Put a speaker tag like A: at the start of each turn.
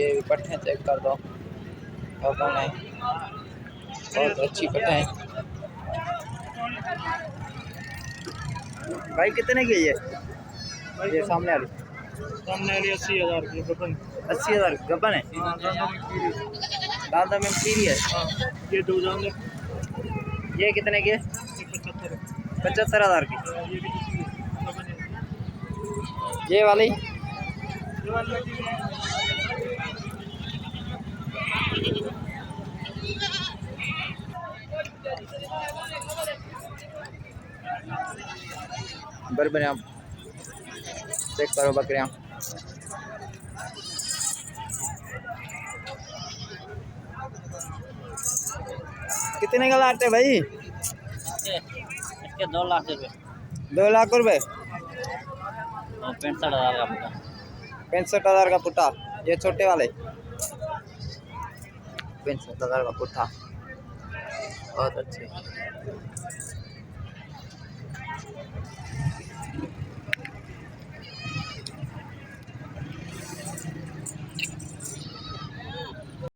A: ये पट्ठे चेक कर दो, कौन है, बहुत अच्छी पट्ठे हैं भाई। कितने की है ये सामने वाली?
B: 80,000 की गबन।
A: 80,000 गबन है, दादा में खीरी है।
B: ये दो जान
A: ये कितने की है? 75,000 की। ये वाली बरबरियाँ चेक करो, बकरियाँ कितने का लाते भाई?
B: इसके 2 लाख रुपए।
A: 2 लाख रुपए।
B: 65,000 का पुटा।
A: 65,000 का पुट्ठा। ये छोटे वाले 65,000 का पुट्ठा, बहुत अच्छे।